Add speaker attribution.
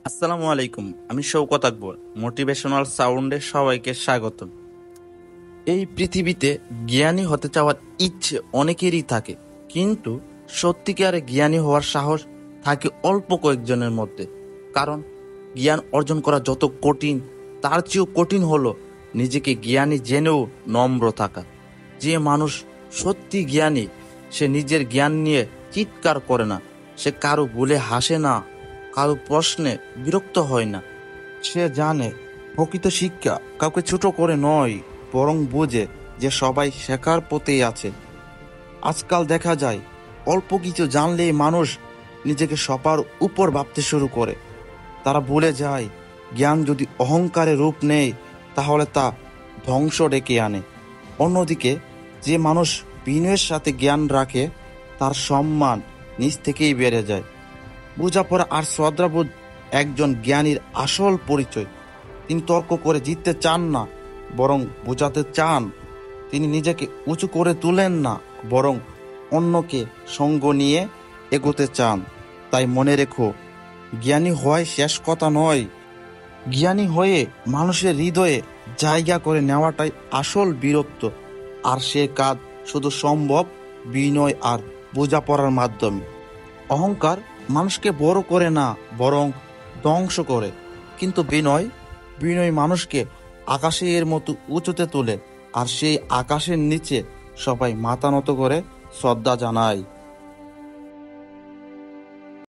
Speaker 1: আসসালামু আলাইকুম। আমি শওকত আকবর। মোটিভেশনাল সাউন্ডে সবাইকে স্বাগত। এই পৃথিবীতে জ্ঞানী হতে চাওয়ার ইচ্ছে অনেকেরই থাকে, কিন্তু সত্যিকারে জ্ঞানী হওয়ার সাহস থাকে অল্প কয়েকজনের মধ্যে। কারণ জ্ঞান অর্জন করা যত কঠিন, তার চেয়েও কঠিন হলো নিজেকে জ্ঞানী জেনেও নম্র থাকা। যে মানুষ সত্যি জ্ঞানী, সে নিজের জ্ঞান নিয়ে চিৎকার করে না, সে কারো ভুলে হাসে না, কারো প্রশ্নে বিরক্ত হয় না। সে জানে প্রকৃত শিক্ষা কাউকে ছোট করে নয়, বরং বোঝে যে সবাই শেখার পথেই আছে। আজকাল দেখা যায় অল্প কিছু জানলেই মানুষ নিজেকে সবার উপর ভাবতে শুরু করে। তারা ভুলে যায় জ্ঞান যদি অহংকারে রূপ নেয় তাহলে তা ধ্বংস ডেকে আনে। অন্যদিকে যে মানুষ বিনয়ের সাথে জ্ঞান রাখে, তার সম্মান নিজ থেকেই বেড়ে যায়। বোঝাপড়া আর শ্রদ্ধাবোধ একজন জ্ঞানীর আসল পরিচয়। তিনি তর্ক করে জিততে চান না, বরং বোঝাতে চান। তিনি নিজেকে উঁচু করে তুলেন না, বরং অন্যকে সঙ্গ নিয়ে এগোতে চান। তাই মনে রেখো, জ্ঞানী হওয়াই শেষ কথা নয়, জ্ঞানী হয়ে মানুষের হৃদয়ে জায়গা করে নেওয়াটাই আসল বীরত্ব। আর সে কাজ শুধু সম্ভব বিনয় আর বোঝাপড়ার মাধ্যমে। অহংকার মানুষকে বড় করে না, বরং ধ্বংস করে। কিন্তু বিনয় বিনয় মানুষকে আকাশের মতো উঁচুতে তোলে। আর সেই আকাশের নিচে সবাই মাথা নত করে শ্রদ্ধা জানায়।